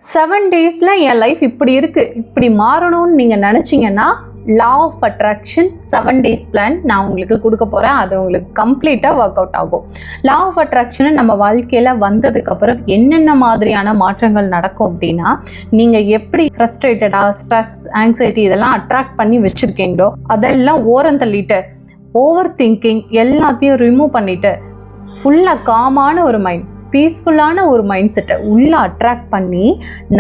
7 டேஸில் என் லைஃப் இப்படி இருக்குது, இப்படி மாறணும்னு நீங்கள் நினச்சிங்கன்னா law of attraction 7 days plan நான் உங்களுக்கு கொடுக்க போகிறேன். அது உங்களுக்கு கம்ப்ளீட்டாக ஒர்க் அவுட் ஆகும். லா ஆஃப் அட்ராக்ஷனை நம்ம வாழ்க்கையில் வந்ததுக்கப்புறம் என்னென்ன மாதிரியான மாற்றங்கள் நடக்கும் அப்படின்னா, நீங்கள் எப்படி ஃப்ரஸ்ட்ரேட்டடாக ஸ்ட்ரெஸ் ஆங்ஸைட்டி இதெல்லாம் அட்ராக்ட் பண்ணி வச்சுருக்கீங்களோ அதெல்லாம் ஓரம் தள்ளிட்டு ஓவர் திங்கிங் எல்லாத்தையும் ரிமூவ் பண்ணிவிட்டு ஃபுல்லாக காமான ஒரு மைண்ட், பீஸ்ஃபுல்லான ஒரு மைண்ட் செட்டை உள்ளே அட்ராக்ட் பண்ணி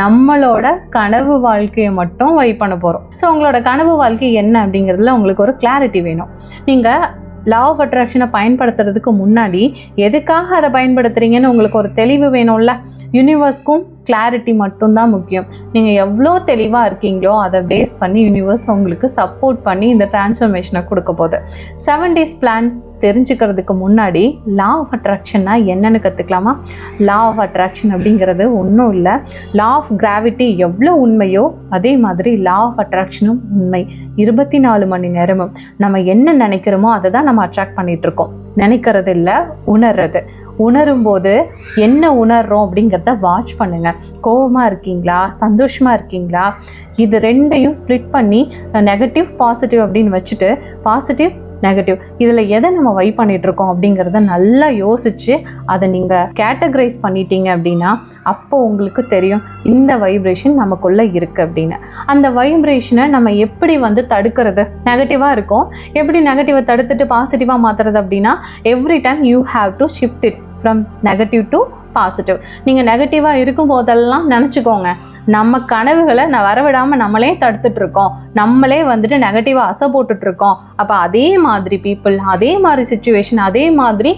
நம்மளோட கனவு வாழ்க்கையை மட்டும் பண்ண போகிறோம். ஸோ உங்களோட கனவு வாழ்க்கை என்ன அப்படிங்கிறதுல உங்களுக்கு ஒரு கிளாரிட்டி வேணும். நீங்கள் லா ஆஃப் அட்ராக்ஷனை பயன்படுத்துறதுக்கு முன்னாடி எதுக்காக அதை பயன்படுத்துகிறீங்கன்னு உங்களுக்கு ஒரு தெளிவு வேணும்ல. யூனிவர்ஸ்க்கும் கிளாரிட்டி மட்டும்தான் முக்கியம். நீங்கள் எவ்வளோ தெளிவாக இருக்கீங்களோ அதை பேஸ் பண்ணி யூனிவர்ஸ் உங்களுக்கு சப்போர்ட் பண்ணி இந்த டிரான்ஸ்ஃபர்மேஷனை கொடுக்க போகுது. 7 டேஸ் பிளான் தெரிஞ்சுக்கிறதுக்கு முன்னாடி லா ஆஃப் அட்ராக்ஷன்னா என்னென்னு கற்றுக்கலாமா? லா ஆஃப் அட்ராக்ஷன் அப்படிங்கிறது ஒன்றும் இல்லை. லா ஆஃப் கிராவிட்டி எவ்வளோ உண்மையோ அதே மாதிரி லா ஆஃப் அட்ராக்ஷனும் உண்மை. 24 மணி நேரமும் நம்ம என்ன நினைக்கிறோமோ அதை தான் நம்ம அட்ராக்ட் பண்ணிகிட்ருக்கோம். நினைக்கிறது இல்லை, உணர்றது. உணரும்போது என்ன உணர்றோம் அப்படிங்கிறத வாட்ச் பண்ணுங்கள். கோபமாக இருக்கீங்களா, சந்தோஷமாக இருக்கீங்களா, இது ரெண்டையும் ஸ்ப்ளிட் பண்ணி நெகட்டிவ் பாசிட்டிவ் அப்படின்னு வச்சுட்டு பாசிட்டிவ் நெகட்டிவ் இதில் எதை நம்ம பண்ணிகிட்ருக்கோம் அப்படிங்கிறத நல்லா யோசித்து அதை நீங்கள் கேட்டகரைஸ் பண்ணிட்டீங்க அப்படின்னா அப்போ உங்களுக்கு தெரியும் இந்த வைப்ரேஷன் நமக்குள்ளே இருக்குது அப்படின்னு. அந்த வைப்ரேஷனை நம்ம எப்படி தடுக்கிறது? நெகட்டிவாக இருக்கும், எப்படி நெகட்டிவை தடுத்துட்டு பாசிட்டிவாக மாற்றுறது அப்படின்னா, every time you have to shift it from negative to positive. நீங்கள் நெகட்டிவாக இருக்கும் போதெல்லாம் நினச்சிக்கோங்க, நம்ம கனவுகளை வரவிடாமல் நம்மளே தடுத்துட்ருக்கோம், நம்மளே நெகட்டிவாக அசை போட்டுட்ருக்கோம். அப்போ அதே மாதிரி பீப்புள், அதே மாதிரி சிச்சுவேஷன், அதே மாதிரி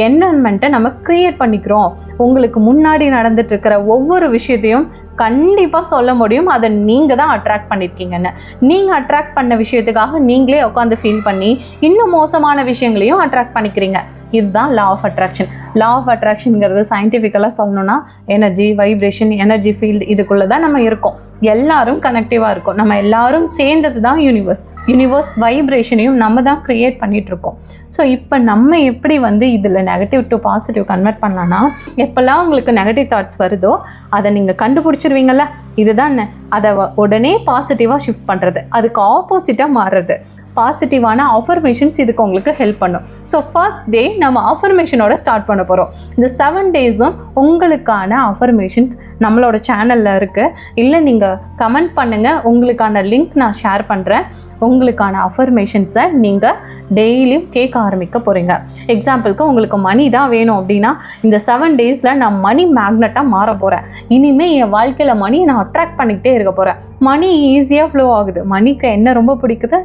என்வரன்மெண்ட்டை நம்ம க்ரியேட் பண்ணிக்கிறோம். உங்களுக்கு முன்னாடி நடந்துட்டுருக்கிற ஒவ்வொரு விஷயத்தையும் கண்டிப்பாக சொல்ல முடியும் அதை நீங்கள் தான் அட்ராக்ட் பண்ணியிருக்கீங்கன்னு. நீங்கள் அட்ராக்ட் பண்ண விஷயத்துக்காக நீங்களே உட்காந்து ஃபீல் பண்ணி இன்னும் மோசமான விஷயங்களையும் அட்ராக்ட் பண்ணிக்கிறீங்க. இதுதான் law of attraction. Law of அட்ராக்ஷனுங்கிறது சயின்டிஃபிக்கலாக சொல்லணும்னா எனர்ஜி, வைப்ரேஷன், எனர்ஜி ஃபீல்டு இதுக்குள்ளே தான் நம்ம இருக்கோம். எல்லாரும் கனெக்டிவாக இருக்கும். நம்ம எல்லாரும் சேர்ந்தது தான் யூனிவர்ஸ். யூனிவர்ஸ் வைப்ரேஷனையும் நம்ம தான் க்ரியேட் பண்ணிகிட்ருக்கோம். ஸோ இப்போ நம்ம எப்படி இதில் நெகட்டிவ் டு பாசிட்டிவ் கன்வெர்ட் பண்ணலான்னா, எப்போல்லாம் உங்களுக்கு நெகட்டிவ் தாட்ஸ் வருதோ அதை நீங்கள் கண்டுபிடிச்சிருவீங்கள்ல, இதுதான் அதை உடனே பாசிட்டிவாக ஷிஃப்ட் பண்ணுறது, அதுக்கு ஆப்போசிட்டாக மாறுறது. பாசிட்டிவான அஃபர்மேஷன்ஸ் இதுக்கு உங்களுக்கு ஹெல்ப் பண்ணும். ஸோ ஃபர்ஸ்ட் டே நம்ம அஃபர்மேஷனோட ஸ்டார்ட் பண்ண போகிறோம். இந்த 7 டேஸும் உங்களுக்கான அஃபர்மேஷன்ஸ் நம்மளோட சேனலில் இருக்குது. இல்லை நீங்கள் கமெண்ட் பண்ணுங்கள், உங்களுக்கான லிங்க் நான் ஷேர் பண்ணுறேன். உங்களுக்கான அஃபர்மேஷன்ஸை நீங்கள் டெய்லியும் கேட்க ஆரம்பிக்க போகிறீங்க. எக்ஸாம்பிளுக்கு உங்களுக்கு மணி தான் வேணும் அப்படின்னா, இந்த 7 டேஸில் நான் மணி மேக்னெட்டாக மாற போகிறேன். இனிமேல் என் வாழ்க்கையில் மணியை நான் அட்ராக்ட் பண்ணிக்கிட்டே இருக்க போகிறேன். மணி ஈஸியாக ஃப்ளோ ஆகுது, மணிக்கு என்ன ரொம்ப பிடிக்குது,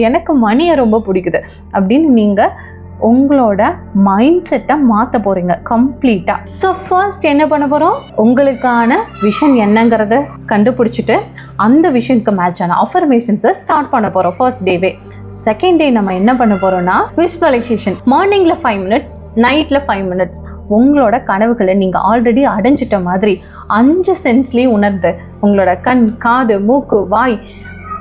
எனக்கு மணியை ரொம்ப பிடிக்குது அப்படின்னு நீங்கள் உங்களோட மைண்ட் செட்டை மாற்ற போகிறீங்க கம்ப்ளீட்டாக. ஸோ ஃபர்ஸ்ட் என்ன பண்ண போகிறோம், உங்களுக்கான விஷன் என்னங்கிறத கண்டுபிடிச்சிட்டு அந்த விஷனுக்கு மேட்சான அஃபர்மேஷன்ஸை ஸ்டார்ட் பண்ண போகிறோம் ஃபர்ஸ்ட் டேவே. செகண்ட் டே நம்ம என்ன பண்ண போகிறோம்னா விசுவலைசேஷன். மார்னிங்கில் 5 மினிட்ஸ், நைட்டில் 5 மினிட்ஸ். உங்களோட கனவுகளை நீங்கள் ஆல்ரெடி அடைஞ்சிட்ட மாதிரி 5 சென்ஸ்லேயும் உணர்ந்து உங்களோட கண், காது, மூக்கு, வாய்,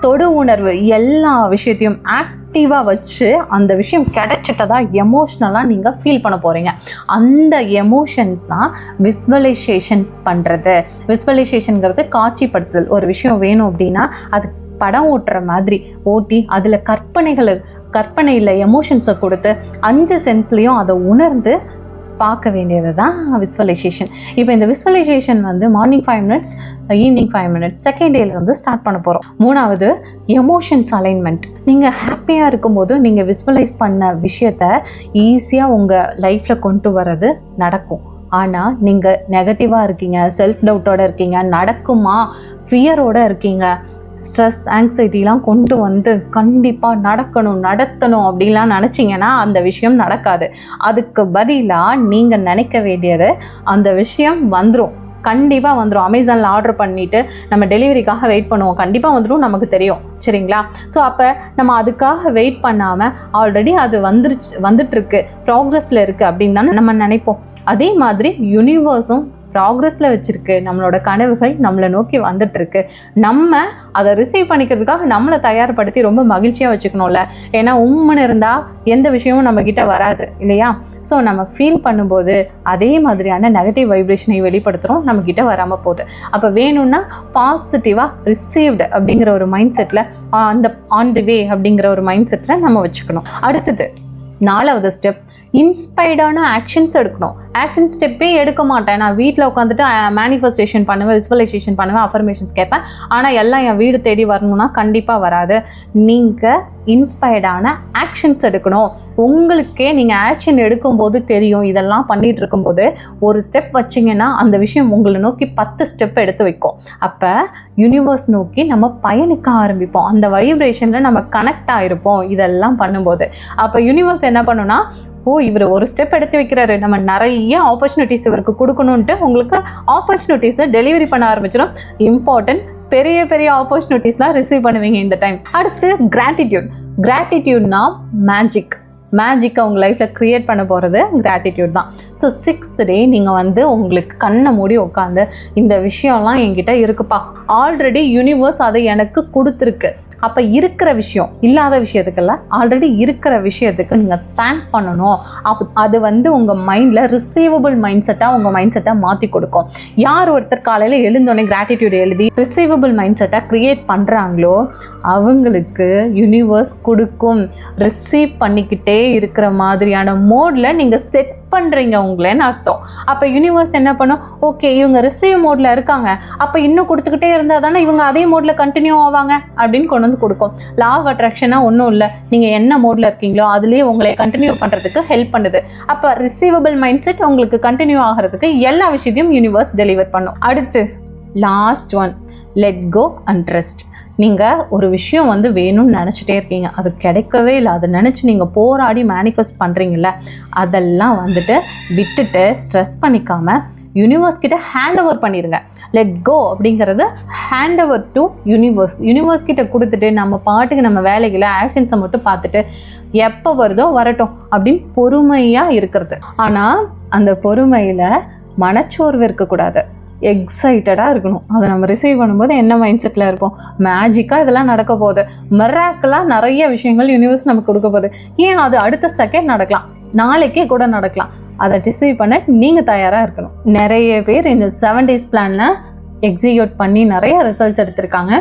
தொடு உணர்வு எல்லா விஷயத்தையும் ஆக்டிவாக வச்சு அந்த விஷயம் கிடைச்சிட்டதா எமோஷ்னலாக நீங்கள் ஃபீல் பண்ண போகிறீங்க. அந்த எமோஷன்ஸ் தான் விசுவலைசேஷன் பண்ணுறது. விசுவலைசேஷனுங்கிறது காட்சிப்படுத்துதல். ஒரு விஷயம் வேணும் அப்படின்னா அது படம் ஓட்டுற மாதிரி ஓட்டி அதில் கற்பனையில் எமோஷன்ஸை கொடுத்து 5 சென்ஸ்லேயும் அதை உணர்ந்து பார்க்க வேண்டியது தான் விசுவலைசேஷன். இப்போ இந்த visualisation morning 5 minutes, evening 5 minutes, second டேல ஸ்டார்ட் பண்ண போகிறோம். 3வது எமோஷன்ஸ் அலைன்மெண்ட். நீங்கள் ஹாப்பியாக இருக்கும்போது நீங்கள் விசுவலைஸ் பண்ண விஷயத்த ஈஸியாக உங்கள் லைஃப்பில் கொண்டு வர்றது நடக்கும். ஆனால் நீங்கள் நெகட்டிவாக இருக்கீங்க, செல்ஃப் டவுட்டோடு இருக்கீங்க, நடக்குமா ஃபியரோடு இருக்கீங்க, ஸ்ட்ரெஸ் ஆங்ஸைட்டிலாம் கொண்டு கண்டிப்பாக நடத்தணும் அப்படின்லாம் நினச்சிங்கன்னா அந்த விஷயம் நடக்காது. அதுக்கு பதிலாக நீங்கள் நினைக்க வேண்டியது அந்த விஷயம் வந்துடும், கண்டிப்பாக வந்துடும். அமேசானில் ஆர்டர் பண்ணிவிட்டு நம்ம டெலிவரிக்காக வெயிட் பண்ணுவோம், கண்டிப்பாக வந்துடும், நமக்கு தெரியும், சரிங்களா? ஸோ அப்போ நம்ம அதுக்காக வெயிட் பண்ணாமல் ஆல்ரெடி அது வந்துட்டுருக்கு, ப்ராக்ரஸில் இருக்குது அப்படின்னு தானே நம்ம நினைப்போம். அதே மாதிரி யூனிவர்ஸும் ப்ராக்ரஸில் வச்சுருக்கு, நம்மளோட கனவுகள் நம்மளை நோக்கி வந்துட்டுருக்கு. நம்ம அதை ரிசீவ் பண்ணிக்கிறதுக்காக நம்மளை தயார்படுத்தி ரொம்ப மகிழ்ச்சியாக வச்சுக்கணும்ல. ஏன்னா உம்முன்னு இருந்தால் எந்த விஷயமும் நம்மக்கிட்ட வராது இல்லையா? ஸோ நம்ம ஃபீல் பண்ணும்போது அதே மாதிரியான நெகட்டிவ் வைப்ரேஷனை வெளிப்படுத்துகிறோம், நம்மக்கிட்ட வராமல் போகுது. அப்போ வேணும்னா பாசிட்டிவாக ரிசீவ்டு அப்படிங்கிற ஒரு மைண்ட் செட்டில், அந்த ஆன் தி வே அப்படிங்கிற ஒரு மைண்ட் செட்டில் நம்ம வச்சுக்கணும். அடுத்தது 4வது ஸ்டெப், இன்ஸ்பைர்டான ஆக்ஷன்ஸ் எடுக்கணும். ஆக்ஷன் ஸ்டெப்பே எடுக்க மாட்டேன், நான் வீட்டில் உட்காந்துட்டு மேனிஃபெஸ்டேஷன் பண்ணுவேன், விசுவலைசேஷன் பண்ணுவேன், அஃபர்மேஷன்ஸ் கேட்பேன், ஆனால் எல்லாம் என் வீடு தேடி வரணும்னா கண்டிப்பாக வராது. நீங்கள் இன்ஸ்பைர்டான ஆக்ஷன்ஸ் எடுக்கணும். உங்களுக்கே நீங்கள் ஆக்ஷன் எடுக்கும்போது தெரியும், இதெல்லாம் பண்ணிகிட்டு இருக்கும்போது ஒரு ஸ்டெப் வச்சிங்கன்னா அந்த விஷயம் உங்களை நோக்கி 10 ஸ்டெப் எடுத்து வைக்கும். அப்போ யூனிவர்ஸ் நோக்கி நம்ம பயணிக்க ஆரம்பிப்போம், அந்த வைப்ரேஷனில் நம்ம கனெக்ட் ஆகிருப்போம் இதெல்லாம் பண்ணும்போது. அப்போ யூனிவர்ஸ் என்ன பண்ணுன்னா, இவர் ஒரு ஸ்டெப் எடுத்து வைக்கிறாரு, நம்ம நிறைய ஆப்பர்ச்சுனிட்டிஸ் இவருக்கு கொடுக்கணுன்ட்டு உங்களுக்கு ஆப்பர்ச்சுனிட்டிஸை டெலிவரி பண்ண ஆரம்பிச்சிடும். இம்பார்ட்டன்ட், பெரிய பெரிய ஆப்பர்ச்சுனிட்டிஸ்லாம் ரிசீவ் பண்ணுவீங்க இந்த டைம். அடுத்து கிராட்டிடியூட்னா மேஜிக்கை உங்கள் லைஃப்பில் க்ரியேட் பண்ண போகிறது கிராட்டிடியூட் தான். ஸோ 6th டே நீங்கள் உங்களுக்கு கண்ணை மூடி உட்காந்து, இந்த விஷயம்லாம் என்கிட்ட இருக்குப்பா, ஆல்ரெடி யூனிவர்ஸ் அதை எனக்கு கொடுத்துருக்கு. அப்போ இருக்கிற விஷயம், இல்லாத விஷயத்துக்கெல்லாம் ஆல்ரெடி இருக்கிற விஷயத்துக்கு நீங்கள் தேங்க் பண்ணணும். அது உங்கள் மைண்டில் ரிசீவபிள் மைண்ட் செட்டாக உங்கள் மைண்ட் செட்டாக மாற்றி கொடுக்கும். யார் ஒருத்தர் காலையில் எழுந்தோடனே கிராட்டிடியூட் எழுதி ரிசீவபிள் மைண்ட் செட்டாக க்ரியேட் பண்ணுறாங்களோ அவங்களுக்கு யூனிவர்ஸ் கொடுக்கும். ரிசீவ் பண்ணிக்கிட்டே இருக்கிற மாதிரியான மோடில் நீங்கள் செட் பண்ணுறீங்க உங்களேன்னு அர்த்தம். அப்போ யூனிவர்ஸ் என்ன பண்ணும், ஓகே இவங்க ரிசீவ் மோடில் இருக்காங்க, அப்போ இன்னும் கொடுத்துக்கிட்டே இருந்தால் தானே இவங்க அதே மோடில் கண்டினியூ ஆவாங்க அப்படின்னு கொண்டு வந்து கொடுக்கும். லா ஆஃப் அட்ராக்ஷனாக ஒன்றும் இல்லை, நீங்கள் என்ன மோடில் இருக்கீங்களோ அதுலேயே உங்களை கண்டினியூ பண்ணுறதுக்கு ஹெல்ப் பண்ணுது. அப்போ ரிசீவபிள் மைண்ட் செட் உங்களுக்கு கண்டினியூ ஆகிறதுக்கு எல்லா விஷயத்தையும் யூனிவர்ஸ் டெலிவர் பண்ணும். அடுத்து last one, let go and trust. நீங்கள் ஒரு விஷயம் வேணும்னு நினச்சிட்டே இருக்கீங்க, அது கிடைக்கவே இல்லை, அதை நினச்சி நீங்கள் போராடி மேனிஃபெஸ்ட் பண்ணுறீங்கள, அதெல்லாம் விட்டுட்டு ஸ்ட்ரெஸ் பண்ணிக்காமல் யூனிவர்ஸ் கிட்ட ஹேண்ட் ஓவர் பண்ணிடுங்க. லெட் கோ அப்படிங்கிறது ஹேண்ட் ஓவர் டு யூனிவர்ஸ் கிட்ட கொடுத்துட்டு நம்ம பாட்டுக்கு நம்ம வேலைகளை ஆக்ஷன்ஸை மட்டும் பார்த்துட்டு எப்போ வருதோ வரட்டும் அப்படின்னு பொறுமையாக இருக்கிறது. ஆனால் அந்த பொறுமையில் மனச்சோர்வு இருக்கக்கூடாது, எக்ஸைட்டடாக இருக்கணும். அதை நம்ம ரிசீவ் பண்ணும்போது என்ன மைண்ட் செட்டில் இருப்போம், மேஜிக்காக இதெல்லாம் நடக்க போகுது, மிராக்கிளாக நிறைய விஷயங்கள் யூனிவர்ஸ் நமக்கு கொடுக்க போகுது. ஏன் அது அடுத்த செகண்ட் நடக்கலாம், நாளைக்கே கூட நடக்கலாம். அதை ரிசீவ் பண்ண நீங்கள் தயாராக இருக்கணும். நிறைய பேர் இந்த 7 days பிளானில் எக்ஸிக்யூட் பண்ணி நிறைய ரிசல்ட்ஸ் எடுத்திருக்காங்க.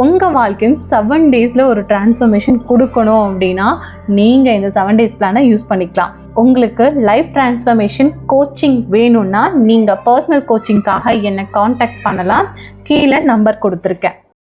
உங்கள் வாழ்க்கையும் 7 daysல ஒரு டிரான்ஸ்ஃபர்மேஷன் கொடுக்கணும் அப்படின்னா நீங்கள் இந்த 7 days பிளானை யூஸ் பண்ணிக்கலாம். உங்களுக்கு லைஃப் டிரான்ஸ்ஃபர்மேஷன் கோச்சிங் வேணும்னா நீங்கள் பர்சனல் கோச்சிங்காக என்னை காண்டாக்ட் பண்ணலாம். கீழே நம்பர் கொடுத்துருக்கேன்.